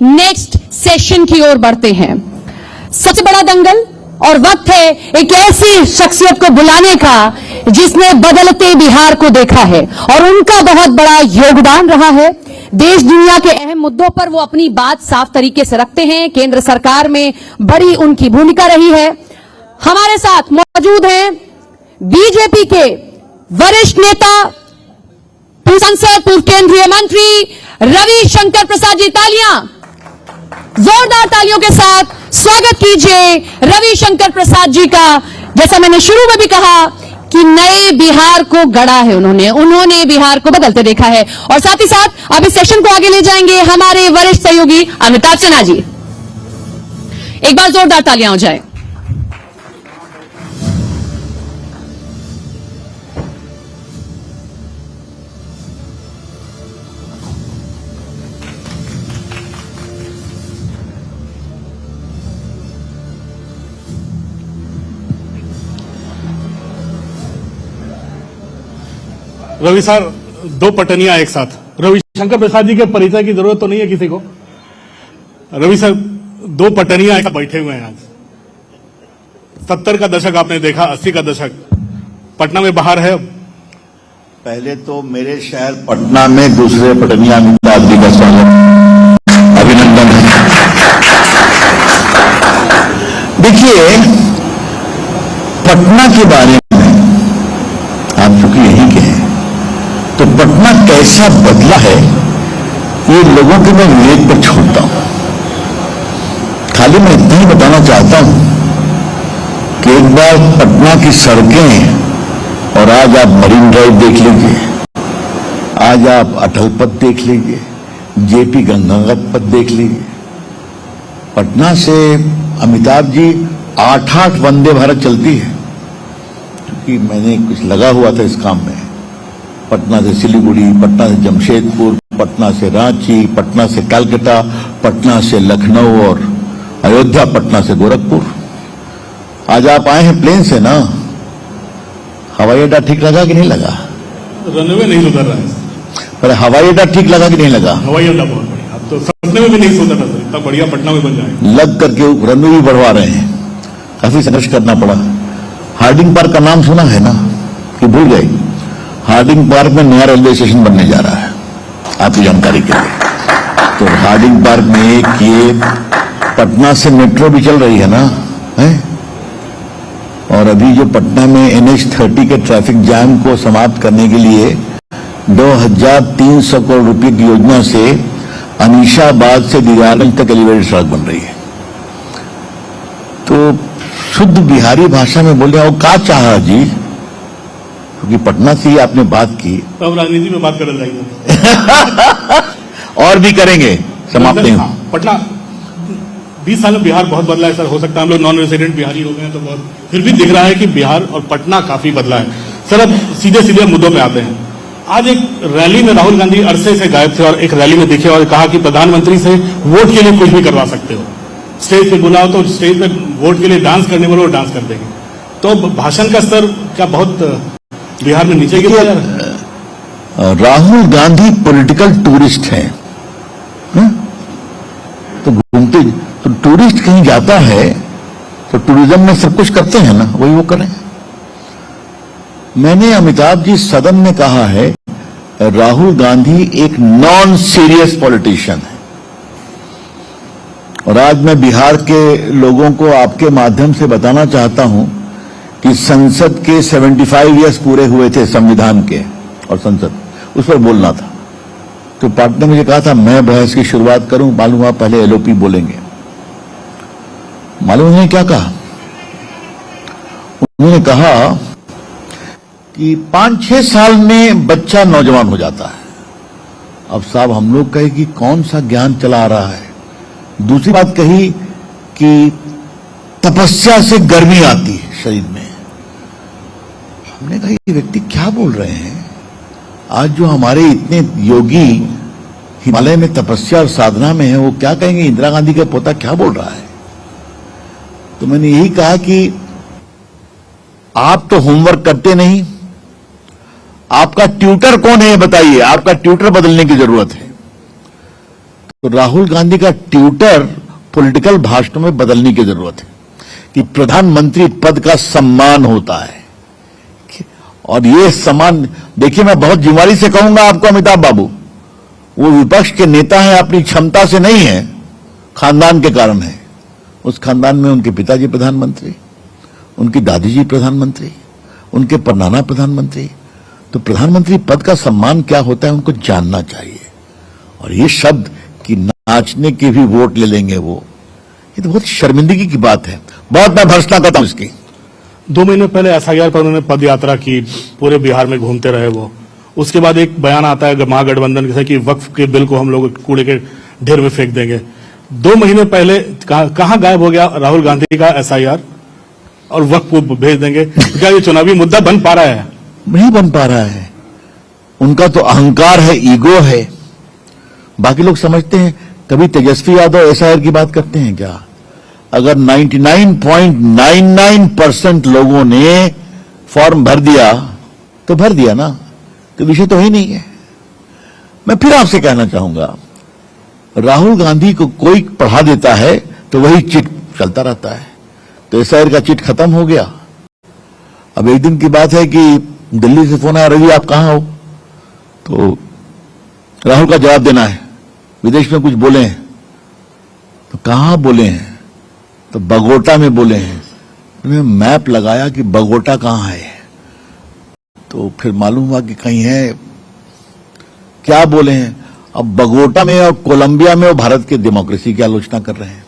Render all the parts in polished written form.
Next session की ओर बढ़ते हैं। सबसे बड़ा दंगल और वक्त है एक ऐसी शख्सियत को बुलाने का जिसने बदलते बिहार को देखा है और उनका बहुत बड़ा योगदान रहा है। देश दुनिया के अहम मुद्दों पर वो अपनी बात साफ तरीके से रखते हैं। केंद्र सरकार में बड़ी उनकी भूमिका रही है। हमारे साथ मौजूद हैं बीजेपी के वरिष्ठ नेता, पूर्व सांसद, पूर्व केंद्रीय मंत्री रविशंकर प्रसाद जी। तालियां, जोरदार तालियों के साथ स्वागत कीजिए रविशंकर प्रसाद जी का। जैसा मैंने शुरू में भी कहा कि नए बिहार को गढ़ा है उन्होंने बिहार को बदलते देखा है। और साथ ही साथ अब इस सेशन को आगे ले जाएंगे हमारे वरिष्ठ सहयोगी अमिताभ सिन्हा जी। एक बार जोरदार तालियां हो जाए। रवि सर, दो पटनियां एक साथ। रविशंकर प्रसाद जी के परिचय की जरूरत तो नहीं है किसी को। रवि सर, दो पटनियां एक साथ बैठे हुए हैं आज। 70 का दशक आपने देखा, 80 का दशक। पटना में बाहर है। पहले तो मेरे शहर पटना में दूसरे पटनिया अमिताभ जी का स्वागत, अभिनंदन है। देखिए, पटना के बारे में आप चूंकि यहीं के हैं, तो पटना कैसा बदला है ये लोगों के मैं विवेक पर छोड़ता हूं। खाली मैं इतना ही बताना चाहता हूं कि एक बार पटना की सड़कें, और आज आप मरीन ड्राइव देख लीजिए, आज आप अटल पथ देख लीजिए, जेपी गंगा पथ देख लीजिए। पटना से अमिताभ जी 8-8 वंदे भारत चलती है, क्योंकि मैंने कुछ लगा हुआ था इस काम में। पटना से सिलीगुड़ी, पटना से जमशेदपुर, पटना से रांची, पटना से कलकत्ता, पटना से लखनऊ और अयोध्या, पटना से गोरखपुर। आज आप आए हैं प्लेन से ना, हवाई अड्डा ठीक लगा कि नहीं लगा? रनवे नहीं उतर रहा है, पर हवाई अड्डा ठीक लगा कि नहीं लगा? हवाई अड्डा बहुत बढ़िया। अब तो सपने में भी नहीं सोचा था इतना बढ़िया पटना में बन जाए। लग करके रनवे भी बढ़वा रहे हैं, काफी संघर्ष करना पड़ा। हार्डिंग पार्क का नाम सुना है ना, कि भूल गए? हार्डिंग पार्क में नया रेलवे स्टेशन बनने जा रहा है, आपकी जानकारी के लिए। तो हार्डिंग पार्क में एक ये पटना से मेट्रो भी चल रही है ना, है? और अभी जो पटना में NH30 के ट्रैफिक जाम को समाप्त करने के लिए 2300 करोड़ रुपए की योजना से अनीशाबाद से दीवारगंज तक एलिवेटेड सड़क बन रही है। तो शुद्ध बिहारी भाषा में बोले, और क्या चाहा जी, क्योंकि पटना से ही आपने बात की, तो अब राजनीति में बात कर जाएंगे और भी करेंगे। समाप्त नहीं। पटना 20 साल में बिहार बहुत बदला है सर। हो सकता है हम लोग नॉन रेजिडेंट बिहारी हो गए हैं, तो बहुत फिर भी दिख रहा है कि बिहार और पटना काफी बदला है। सर, अब सीधे सीधे मुद्दों में आते हैं। आज एक रैली में राहुल गांधी अरसे से गायब थे और एक रैली में दिखे और कहा कि प्रधानमंत्री से वोट के लिए कुछ भी करवा सकते हो। स्टेज पे बुलाओ तो स्टेज पे वोट के लिए डांस करने बोलो, डांस कर देंगे। तो भाषण का स्तर क्या बहुत बिहार में नीचे गिर गया? राहुल गांधी पॉलिटिकल टूरिस्ट हैं, तो घूमते, तो टूरिस्ट कहीं जाता है तो टूरिज्म में सब कुछ करते हैं ना, वही वो करें। मैंने अमिताभ जी सदन में कहा है, राहुल गांधी एक नॉन सीरियस पॉलिटिशियन है। और आज मैं बिहार के लोगों को आपके माध्यम से बताना चाहता हूं कि संसद के 75 ईयर्स पूरे हुए थे संविधान के, और संसद उस पर बोलना था। तो पार्टी ने मुझे कहा था मैं बहस की शुरुआत करूं, मालूम हुआ पहले LOP बोलेंगे। मालूम उन्होंने क्या कहा? उन्होंने कहा कि 5-6 साल में बच्चा नौजवान हो जाता है। अब साहब हम लोग कहे कि कौन सा ज्ञान चला रहा है। दूसरी बात कही कि तपस्या से गर्मी आती है शरीर में। हमने कहा ये व्यक्ति क्या बोल रहे हैं? आज जो हमारे इतने योगी हिमालय में तपस्या और साधना में है, वो क्या कहेंगे इंदिरा गांधी का पोता क्या बोल रहा है? तो मैंने यही कहा कि आप तो होमवर्क करते नहीं, आपका ट्यूटर कौन है बताइए, आपका ट्यूटर बदलने की जरूरत है। तो राहुल गांधी का ट्विटर पॉलिटिकल भाषणों में बदलने की जरूरत है कि प्रधानमंत्री पद का सम्मान होता है। और ये सम्मान, देखिए मैं बहुत जिम्मेदारी से कहूंगा आपको अमिताभ बाबू, वो विपक्ष के नेता हैं, अपनी क्षमता से नहीं है, खानदान के कारण है। उस खानदान में उनके पिताजी प्रधानमंत्री, उनकी दादी जी प्रधानमंत्री, उनके परनाना प्रधानमंत्री। तो प्रधानमंत्री पद का सम्मान क्या होता है उनको जानना चाहिए। और ये शब्द कि नाचने के भी वोट ले लेंगे वो, ये तो बहुत शर्मिंदगी की बात है। बहुत मैं भर्त्सना करता हूं इसकी। 2 महीने पहले एसआईआर पर उन्होंने पद यात्रा की, पूरे बिहार में घूमते रहे वो। उसके बाद एक बयान आता है महागठबंधन से कि वक्फ के बिल को हम लोग कूड़े के ढेर में फेंक देंगे। 2 महीने पहले कहां गायब हो गया राहुल गांधी का एसआईआर और वक्फ को भेज देंगे? क्या ये चुनावी मुद्दा बन पा रहा है? नहीं बन पा रहा है। उनका तो अहंकार है, ईगो है। बाकी लोग समझते हैं, कभी तेजस्वी यादव एसआईआर की बात करते हैं क्या? अगर 99.99% लोगों ने फॉर्म भर दिया तो भर दिया ना, तो विषय तो ही नहीं है। मैं फिर आपसे कहना चाहूंगा, राहुल गांधी को कोई पढ़ा देता है तो वही चिट चलता रहता है। तो एसआईआर का चिट खत्म हो गया। अब एक दिन की बात है कि दिल्ली से फोन आया, रवि आप कहां हो? तो राहुल का जवाब देना है, विदेश में कुछ बोले हैं। तो कहां बोले हैं? तो बगोटा में बोले हैं। उन्होंने मैप लगाया कि बगोटा कहां है, तो फिर मालूम हुआ कि कहीं है। क्या बोले हैं? अब बगोटा में और कोलंबिया में वो भारत की डेमोक्रेसी की आलोचना कर रहे हैं।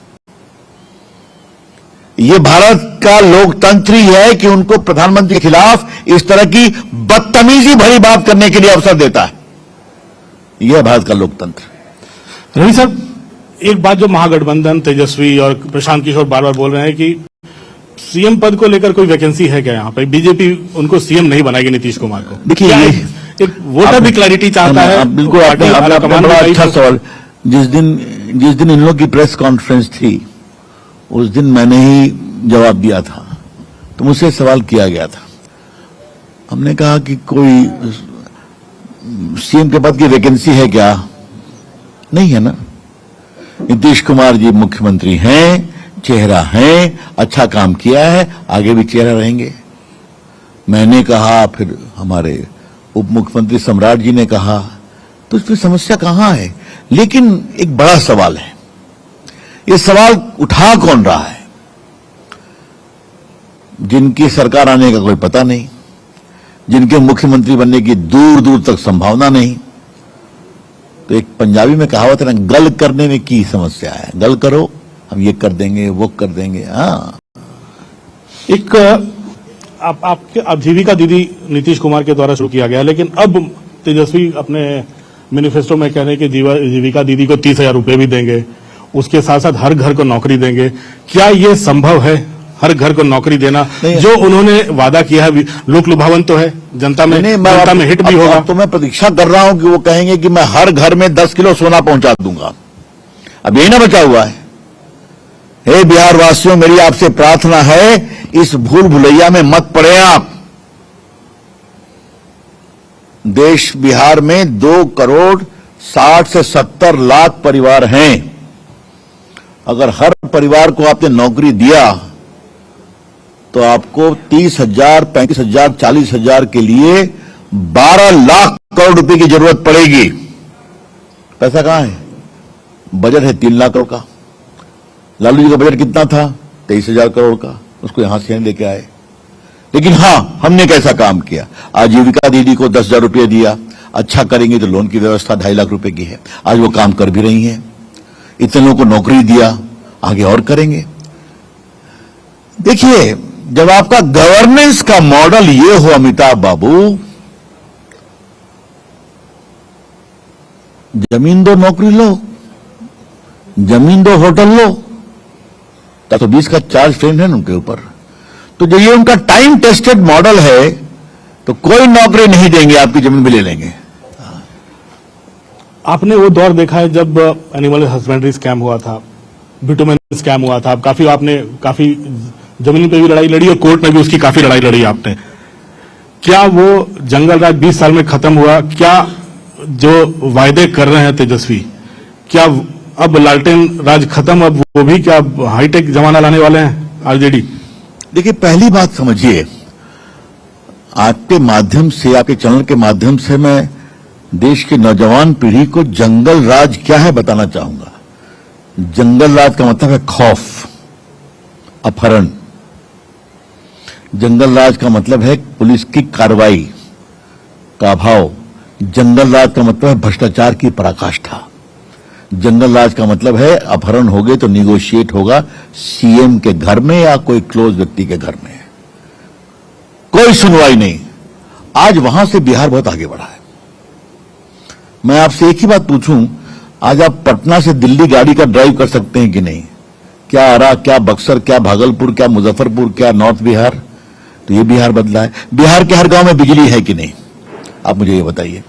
ये भारत का लोकतंत्र ही है कि उनको प्रधानमंत्री के खिलाफ इस तरह की बदतमीजी भरी बात करने के लिए अवसर देता है। यह है भारत का लोकतंत्र। रवि साहब, एक बात जो महागठबंधन, तेजस्वी और प्रशांत किशोर बार बार बोल रहे हैं कि सीएम पद को लेकर कोई वैकेंसी है क्या यहाँ पे? बीजेपी उनको सीएम नहीं बनाएगी नीतीश कुमार को। देखिए, एक वोटर भी क्लैरिटी चाहता है। बिल्कुल, आपने बड़ा अच्छा सवाल। जिस दिन इन लोग की प्रेस कॉन्फ्रेंस थी, उस दिन मैंने ही जवाब दिया था। तो मुझसे सवाल किया गया था, हमने कहा कि कोई सीएम के पद की वैकेंसी है क्या? नहीं है ना। नीतीश कुमार जी मुख्यमंत्री हैं, चेहरा हैं, अच्छा काम किया है, आगे भी चेहरा रहेंगे। मैंने कहा, फिर हमारे उप मुख्यमंत्री सम्राट जी ने कहा, तो इसमें समस्या कहां है? लेकिन एक बड़ा सवाल है, ये सवाल उठा कौन रहा है? जिनकी सरकार आने का कोई पता नहीं, जिनके मुख्यमंत्री बनने की दूर दूर तक संभावना नहीं। तो एक पंजाबी में कहावत है ना, गल करने में की समस्या है। गल करो, हम ये कर देंगे, वो कर देंगे। हाँ, एक आपके आजीविका दीदी नीतीश कुमार के द्वारा शुरू किया गया, लेकिन अब तेजस्वी अपने मैनिफेस्टो में कह रहे हैं कि जीविका दीदी को 30,000 रुपए भी देंगे, उसके साथ साथ हर घर को नौकरी देंगे। क्या ये संभव है, हर घर को नौकरी देना? जो उन्होंने वादा किया है, लोक लुभावन तो है, जनता में हिट भी होगा। तो मैं प्रतीक्षा कर रहा हूं कि वो कहेंगे कि मैं हर घर में 10 किलो सोना पहुंचा दूंगा। अब यही ना बचा हुआ है। हे बिहार वासियों, मेरी आपसे प्रार्थना है, इस भूल भुलैया में मत पड़े आप। देश बिहार में 2 करोड़ 60 से 70 लाख परिवार हैं। अगर हर परिवार को आपने नौकरी दिया तो आपको 30,000, 35,000, 40,000 के लिए 12 लाख करोड़ रुपए की जरूरत पड़ेगी। पैसा कहां है? बजट है 3 लाख करोड़ का। लालू जी का बजट कितना था? 23,000 करोड़ का। उसको यहां से लेके आए। लेकिन हां, हमने कैसा काम किया? आजीविका दीदी को 10,000 रुपये दिया। अच्छा करेंगे तो लोन की व्यवस्था 2.5 लाख रुपए की है। आज वो काम कर भी रही है। इतने लोगों को नौकरी दिया, आगे और करेंगे। देखिए, जब आपका गवर्नेंस का मॉडल ये हो अमिताभ बाबू, जमीन दो नौकरी लो, जमीन दो होटल लो, 120 का चार्ज फ्रेम है उनके ऊपर। तो जो ये उनका टाइम टेस्टेड मॉडल है, तो कोई नौकरी नहीं देंगे, आपकी जमीन भी ले लेंगे। आपने वो दौर देखा है जब एनिमल हस्बेंड्री स्कैम हुआ था, बिटुमेन स्कैम हुआ था। आपने काफी जमीन पे भी लड़ाई लड़ी और कोर्ट में भी उसकी काफी लड़ाई लड़ी आपने। क्या वो जंगल राज 20 साल में खत्म हुआ? क्या जो वायदे कर रहे हैं तेजस्वी, क्या अब लालटेन राज खत्म, अब वो भी क्या हाईटेक जमाना लाने वाले हैं आरजेडी? देखिए, पहली बात समझिए, आपके माध्यम से, आपके चैनल के माध्यम से मैं देश की नौजवान पीढ़ी को जंगल राज क्या है बताना चाहूंगा। जंगल राज का मतलब है खौफ, अपहरण। जंगल राज का मतलब है पुलिस की कार्रवाई का अभाव। जंगल राज का मतलब है भ्रष्टाचार की पराकाष्ठा। जंगल राज का मतलब है अपहरण हो गए तो निगोशिएट होगा सीएम के घर में या कोई क्लोज व्यक्ति के घर में, कोई सुनवाई नहीं। आज वहां से बिहार बहुत आगे बढ़ा है। मैं आपसे एक ही बात पूछूं, आज आप पटना से दिल्ली गाड़ी का ड्राइव कर सकते हैं कि नहीं? क्या आरा, क्या बक्सर, क्या भागलपुर, क्या मुजफ्फरपुर, क्या नॉर्थ बिहार? तो ये बिहार बदला है। बिहार के हर गांव में बिजली है कि नहीं? आप मुझे ये बताइए।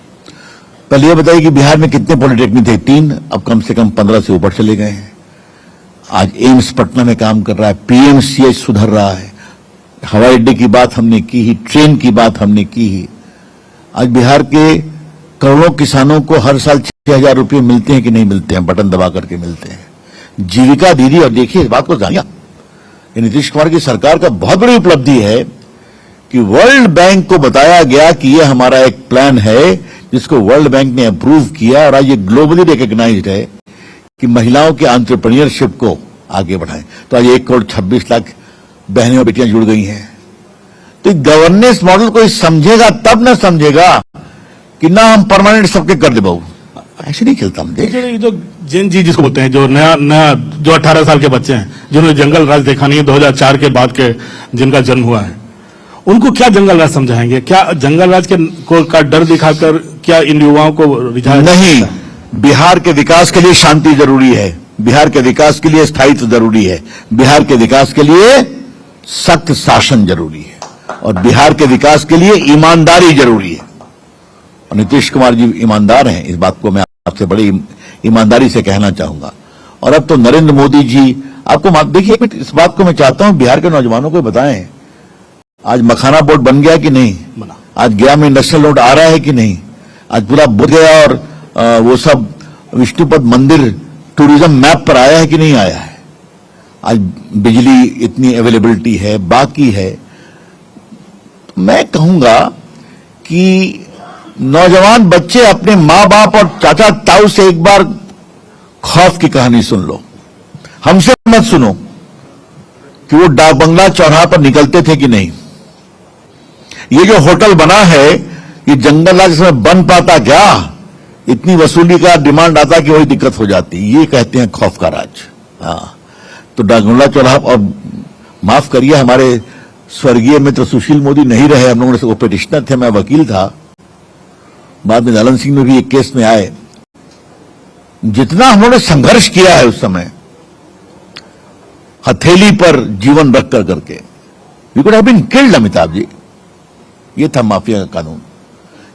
पहले ये बताइए कि बिहार में कितने पॉलिटेक्निक थे? 3, अब कम से कम 15 से ऊपर चले गए हैं। आज एम्स पटना में काम कर रहा है, पीएमसीएच सुधर रहा है, हवाई अड्डे की बात हमने की ही, ट्रेन की बात हमने की ही। आज बिहार के करोड़ों किसानों को हर साल 6,000 रुपये मिलते हैं कि नहीं मिलते हैं? बटन दबा करके मिलते हैं। जीविका दीदी, और देखिए इस बात को जानिए, नीतीश कुमार की सरकार का बहुत बड़ी उपलब्धि है कि वर्ल्ड बैंक को बताया गया कि यह हमारा एक प्लान है जिसको वर्ल्ड बैंक ने अप्रूव किया, और आज ये ग्लोबली रिकॉग्नाइज्ड है कि महिलाओं के एंटरप्रेन्योरशिप को आगे बढ़ाएं। तो आज 1,26,00,000 बहनें और बेटियां जुड़ गई हैं। तो गवर्नेंस मॉडल को समझेगा तब ना समझेगा कि ना हम परमानेंट सबके कर दे बाबू, ऐसे नहीं चलता। हम देख, ये जो जेन जी जिसको बोलते हैं, जो नया जो 18 साल के बच्चे हैं, जिन्होंने जंगल राज देखा नहीं है, 2004 के बाद के जिनका जन्म हुआ है, उनको क्या जंगल राज समझाएंगे? क्या जंगल राज का डर दिखाकर क्या इन युवाओं को रिझाया नहीं? बिहार के विकास के लिए शांति जरूरी है, बिहार के विकास के लिए स्थायित्व जरूरी है, बिहार के विकास के लिए सख्त शासन जरूरी है, और बिहार के विकास के लिए ईमानदारी जरूरी है। और नीतीश कुमार जी ईमानदार हैं, इस बात को मैं आपसे बड़ी ईमानदारी से कहना चाहूंगा। और अब तो नरेंद्र मोदी जी, आपको देखिए, इस बात को मैं चाहता हूं बिहार के नौजवानों को बताएं, आज मखाना बोर्ड बन गया कि नहीं? बना। आज गया में इंडस्ट्रियल रोड आ रहा है कि नहीं? आज पूरा बुध गया और वो सब विष्णुपद मंदिर टूरिज्म मैप पर आया है कि नहीं आया है? आज बिजली इतनी अवेलेबिलिटी है, बाकी है। मैं कहूंगा कि नौजवान बच्चे अपने मां बाप और चाचा ताऊ से एक बार खौफ की कहानी सुन लो, हमसे मत सुनो कि वो डाक बंगला चौराहा पर निकलते थे कि नहीं। ये जो होटल बना है, ये जंगल राज में बन पाता क्या? इतनी वसूली का डिमांड आता कि वही दिक्कत हो जाती। ये कहते हैं खौफ का राज। हाँ, तो डाक बंगला चौराहा, और माफ करिए हमारे स्वर्गीय मित्र सुशील मोदी नहीं रहे, हम लोगों ने पिटिशनर थे, मैं वकील था, बाद में लालन सिंह में भी एक केस में आए। जितना हम लोगों ने संघर्ष किया है उस समय, हथेली पर जीवन रख कर करके, we could have been killed Amitabh ji, ये था माफिया का कानून।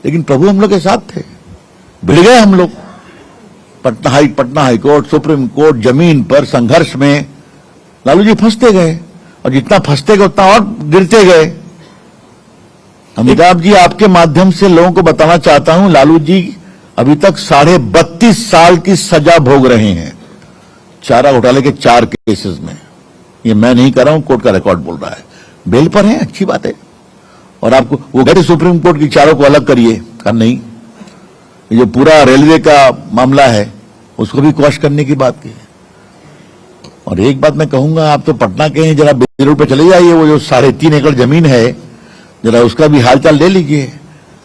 लेकिन प्रभु हम लोग के साथ थे, भिड़ गए हम लोग। Patna high court, supreme court, जमीन पर संघर्ष में लालू जी फंसते गए, और जितना फंसते गए उतना और गिरते गए। अमिताभ जी, आपके माध्यम से लोगों को बताना चाहता हूं, लालू जी अभी तक 32.5 साल की सजा भोग रहे हैं चारा घोटाले के 4 केसेस में। ये मैं नहीं कर रहा हूं, कोर्ट का रिकॉर्ड बोल रहा है। बेल पर है, अच्छी बात है। और आपको वो कहते सुप्रीम कोर्ट की चारों को अलग करिए, कर नहीं। ये जो पूरा रेलवे का मामला है उसको भी क्वॉश करने की बात की है। और एक बात मैं कहूंगा, आप तो पटना के हैं, जरा बेल रोड पे चले जाइए, वो जो 3.5 एकड़ जमीन है, जरा उसका भी हालचाल ले लीजिए,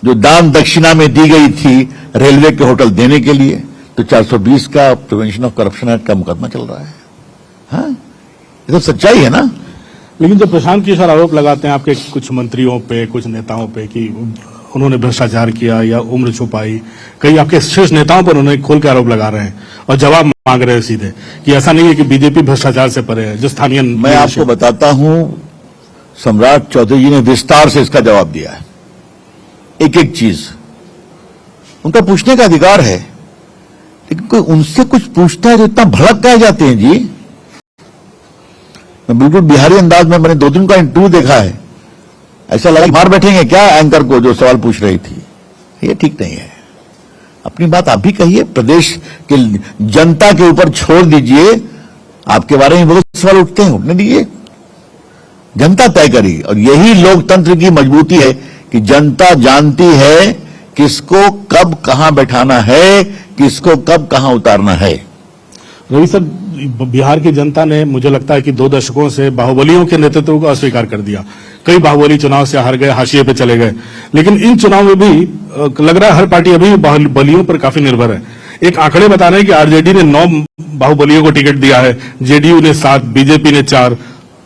जो दान दक्षिणा में दी गई थी रेलवे के होटल देने के लिए। तो 420 का प्रिवेंशन ऑफ करप्शन एक्ट का मुकदमा चल रहा है। हाँ, ये तो सच्चाई है ना। लेकिन जो प्रशांत किशोर आरोप लगाते हैं आपके कुछ मंत्रियों पे, कुछ नेताओं पे कि उन्होंने भ्रष्टाचार किया या उम्र छुपाई, कई आपके शीर्ष नेताओं पर उन्होंने खोल के आरोप लगा रहे हैं और जवाब मांग रहे हैं सीधे कि ऐसा नहीं है कि बीजेपी भ्रष्टाचार से परे है। जो स्थानीय, मैं आपको बताता हूं, सम्राट चौधरी जी ने विस्तार से इसका जवाब दिया है, एक एक चीज। उनका पूछने का अधिकार है, लेकिन कोई उनसे कुछ पूछता है तो इतना भड़क कह जाते हैं जी। मैं बिल्कुल बिहारी अंदाज में, मैंने 2 दिन का इंटरव्यू देखा है, ऐसा लगा मार बैठेंगे क्या एंकर को जो सवाल पूछ रही थी। ये ठीक नहीं है। अपनी बात आप भी कहिए, प्रदेश के जनता के ऊपर छोड़ दीजिए। आपके बारे में बहुत सवाल उठते हैं, उठने दीजिए, जनता तय करेगी। और यही लोकतंत्र की मजबूती है कि जनता जानती है किसको कब कहां बैठाना है, किसको कब कहां उतारना है। रवि सर, बिहार की जनता ने मुझे लगता है कि 2 दशकों से बाहुबलियों के नेतृत्व को अस्वीकार कर दिया। कई बाहुबली चुनाव से हार गए, हाशिए पे चले गए, लेकिन इन चुनाव में भी लग रहा है हर पार्टी अभी बाहुबलियों पर काफी निर्भर है। एक आंकड़े बता रहे हैं कि आरजेडी ने 9 बाहुबलियों को टिकट दिया है, जेडीयू ने 7, बीजेपी ने 4,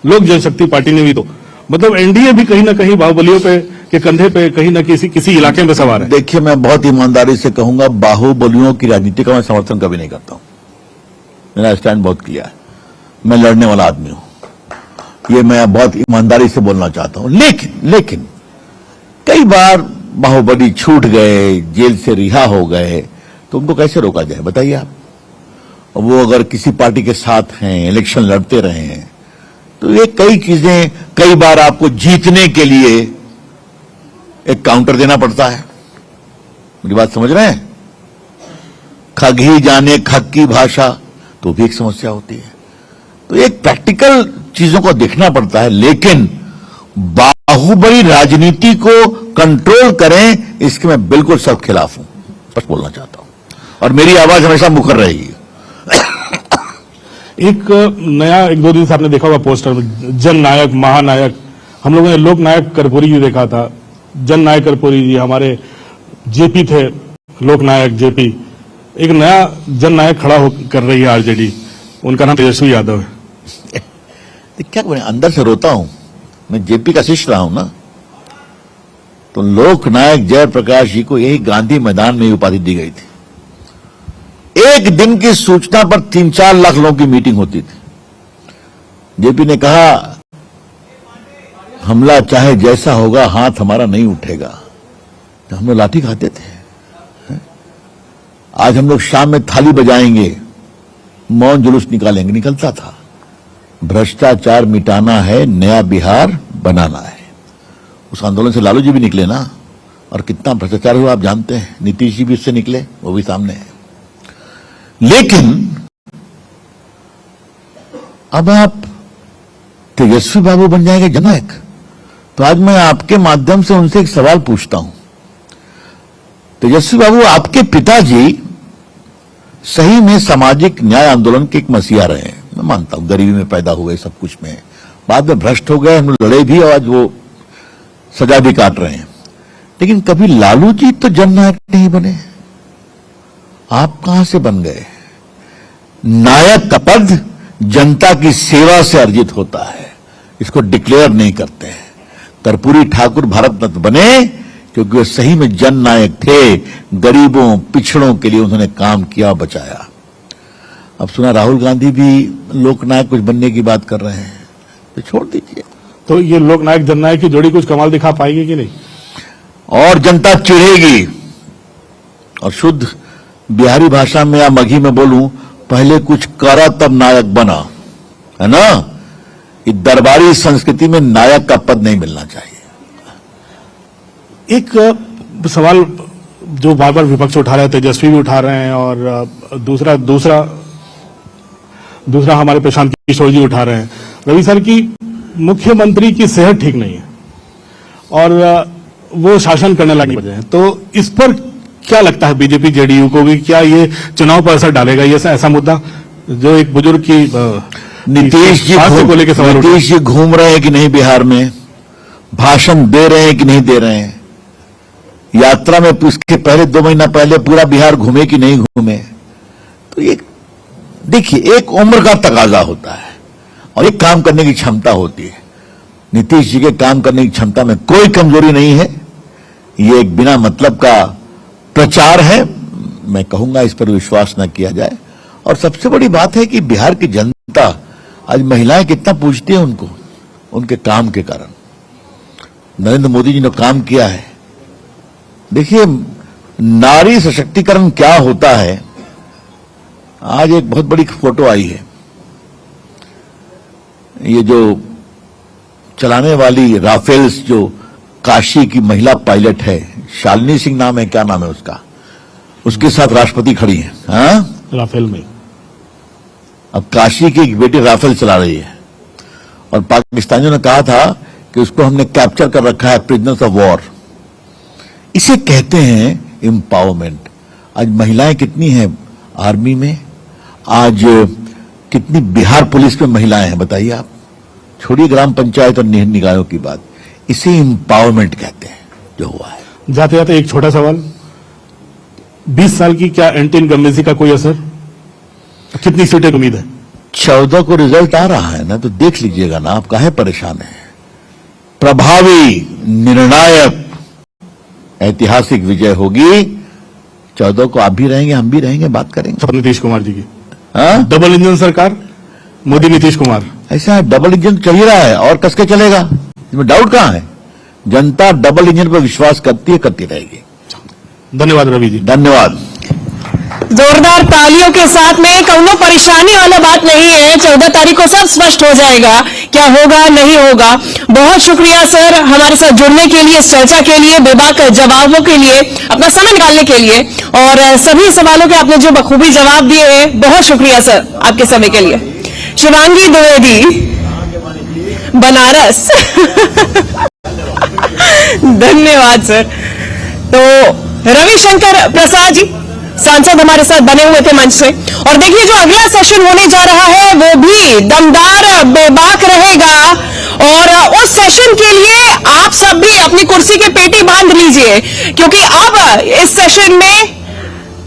लोक जनशक्ति पार्टी ने भी 2। मतलब एनडीए भी कहीं ना कहीं बाहुबलियों पे के कंधे पे कहीं ना किसी इलाके में सवार है। देखिए, मैं बहुत ईमानदारी से कहूंगा, बाहुबलियों की राजनीति का मैं समर्थन कभी नहीं करता हूं। मेरा स्टैंड बहुत क्लियर है, मैं लड़ने वाला आदमी हूं, ये मैं बहुत ईमानदारी से बोलना चाहता हूं। लेकिन कई बार बाहुबली छूट गए, जेल से रिहा हो गए, तो उनको कैसे रोका जाए बताइए आप। वो अगर किसी पार्टी के साथ हैं, इलेक्शन लड़ते रहे हैं, तो ये कई चीजें, कई बार आपको जीतने के लिए एक काउंटर देना पड़ता है। मेरी बात समझ रहे हैं? खग ही जाने खग की भाषा, तो भी एक समस्या होती है। तो एक प्रैक्टिकल चीजों को देखना पड़ता है, लेकिन बाहुबली राजनीति को कंट्रोल करें, इसके मैं बिल्कुल सब खिलाफ हूं, बस बोलना चाहता हूं, और मेरी आवाज हमेशा मुखर रहेगी। एक नया 1-2 दिन से आपने देखा होगा पोस्टर में, जन नायक महानायक। हम लोगों ने लोक नायक कर्पूरी जी देखा था, जन नायक कर्पूरी जी हमारे जेपी थे, लोक नायक जेपी। एक नया जन नायक खड़ा कर रही है आरजेडी, उनका नाम तेजस्वी यादव है। क्या करें, अंदर से रोता हूं, मैं जेपी का शिष्य रहा हूं ना। तो लोक नायक जयप्रकाश जी को यही गांधी मैदान में उपाधि दी गई थी। एक दिन की सूचना पर 3-4 लाख लोगों की मीटिंग होती थी। जेपी ने कहा, हमला चाहे जैसा होगा, हाथ हमारा नहीं उठेगा। तो हम लोग लाठी खाते थे। आज हम लोग शाम में थाली बजाएंगे, मौन जुलूस निकालेंगे, निकलता था। भ्रष्टाचार मिटाना है, नया बिहार बनाना है। उस आंदोलन से लालू जी भी निकले ना, और कितना भ्रष्टाचार हुआ आप जानते हैं। नीतीश जी भी उससे निकले, वो भी सामने है। लेकिन अब आप तेजस्वी बाबू बन जाएंगे जननायक। तो आज मैं आपके माध्यम से उनसे एक सवाल पूछता हूं। तेजस्वी बाबू, आपके पिताजी सही में सामाजिक न्याय आंदोलन के एक मसीहा रहे हैं, मैं मानता हूं। गरीबी में पैदा हुए, सब कुछ में, बाद में भ्रष्ट हो गए, हम लोग लड़े भी और आज वो सजा भी काट रहे हैं। लेकिन कभी लालू जी तो जननायक नहीं बने, आप कहां से बन गए? नायक का पद जनता की सेवा से अर्जित होता है, इसको डिक्लेयर नहीं करते हैं। कर्पूरी ठाकुर भारत रत्न बने क्योंकि वे सही में जन नायक थे, गरीबों पिछड़ों के लिए उन्होंने काम किया, बचाया। अब सुना राहुल गांधी भी लोकनायक कुछ बनने की बात कर रहे हैं, तो छोड़ दीजिए। तो ये लोकनायक जननायक की जोड़ी कुछ कमाल दिखा पाएगी कि नहीं? और जनता चिढ़ेगी। और शुद्ध बिहारी भाषा में या मगही में बोलूं, पहले कुछ करा तब नायक बना, है ना। इस दरबारी संस्कृति में नायक का पद नहीं मिलना चाहिए। एक सवाल जो बार बार विपक्ष उठा रहे हैं, तेजस्वी भी उठा रहे हैं, और दूसरा हमारे प्रशांत किशोर जी उठा रहे हैं। रवि सर की मुख्यमंत्री की सेहत ठीक नहीं है और वो शासन करने लगे हैं, तो इस पर क्या लगता है बीजेपी जेडीयू को भी, क्या ये चुनाव पर असर डालेगा? ये ऐसा मुद्दा जो एक बुजुर्ग की नीतीश जी घूम रहे हैं कि नहीं बिहार में, भाषण दे रहे हैं कि नहीं दे रहे हैं, यात्रा में उसके पहले 2 महीना पहले पूरा बिहार घूमे कि नहीं घूमे। तो ये देखिए, एक उम्र का तकाजा होता है और एक काम करने की क्षमता होती है। नीतीश जी के काम करने की क्षमता में कोई कमजोरी नहीं है, ये एक बिना मतलब का प्रचार है। मैं कहूंगा इस पर विश्वास न किया जाए। और सबसे बड़ी बात है कि बिहार की जनता आज महिलाएं कितना पूछती है उनको, उनके काम के कारण। नरेंद्र मोदी जी ने काम किया है। देखिए, नारी सशक्तिकरण क्या होता है। आज एक बहुत बड़ी फोटो आई है, ये जो चलाने वाली राफेल्स जो काशी की महिला पायलट है, शालिनी सिंह नाम है, क्या नाम है उसका, उसके साथ राष्ट्रपति खड़ी है। हाँ, राफेल में अब काशी की एक बेटी राफेल चला रही है और पाकिस्तानियों ने कहा था कि उसको हमने कैप्चर कर रखा है, प्रिजनर्स ऑफ वॉर। इसे कहते हैं एम्पावरमेंट। आज महिलाएं कितनी हैं आर्मी में, आज कितनी बिहार पुलिस में महिलाएं हैं बताइए आप। छोड़िए ग्राम पंचायत और निकायों की बात, इसे एम्पावरमेंट कहते हैं जो हुआ है। जाते जाते एक छोटा सवाल, 20 साल की क्या एंटी इनकम्बेंसी का कोई असर? कितनी सीटें की उम्मीद है? 14 को रिजल्ट आ रहा है ना, तो देख लीजिएगा ना, आप काहे परेशान हैं। प्रभावी, निर्णायक, ऐतिहासिक विजय होगी। 14 को आप भी रहेंगे, हम भी रहेंगे, बात करेंगे। नीतीश कुमार जी की हाँ, डबल इंजन सरकार, मोदी नीतीश कुमार, ऐसा है, डबल इंजन चल ही रहा है और कसके चलेगा, इसमें डाउट कहां है। जनता डबल इंजन पर विश्वास करती है, करती रहेगी। धन्यवाद रवि जी। धन्यवाद। जोरदार तालियों के साथ में कौनो परेशानी वाला बात नहीं है। 14 तारीख को सब स्पष्ट हो जाएगा, क्या होगा नहीं होगा। बहुत शुक्रिया सर हमारे साथ जुड़ने के लिए, इस चर्चा के लिए, बेबाक जवाबों के लिए, अपना समय निकालने के लिए, और सभी सवालों के आपने जो बखूबी जवाब दिए हैं, बहुत शुक्रिया सर आपके समय के लिए। शिवांगी द्विवेदी, बनारस। धन्यवाद सर। तो रविशंकर प्रसाद जी सांसद हमारे साथ बने हुए थे मंच से। और देखिए जो अगला सेशन होने जा रहा है वो भी दमदार, बेबाक रहेगा, और उस सेशन के लिए आप सब भी अपनी कुर्सी के पेटी बांध लीजिए, क्योंकि अब इस सेशन में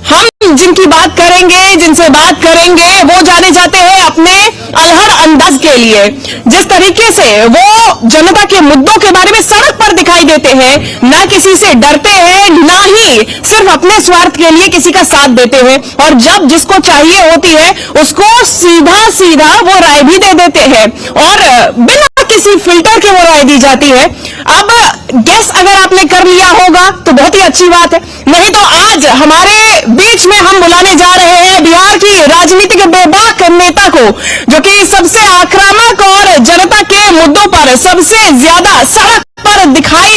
हम जिनकी बात करेंगे, जिनसे बात करेंगे, वो जाने जाते हैं अपने अलहर अंदाज के लिए। जिस तरीके से वो जनता के मुद्दों के बारे में सड़क पर दिखाई देते हैं, ना किसी से डरते हैं, ना ही सिर्फ अपने स्वार्थ के लिए किसी का साथ देते हैं, और जब जिसको चाहिए होती है उसको सीधा सीधा वो राय भी दे देते हैं, और बिना किसी फिल्टर के वो राय दी जाती है। अब गेस अगर आपने कर लिया होगा तो बहुत ही अच्छी बात है, नहीं तो आज हमारे बीच में हम बुलाने जा रहे हैं बिहार की राजनीति के बेबाक नेता को, जो कि सबसे आक्रामक और जनता के मुद्दों पर सबसे ज्यादा सड़क पर दिखाई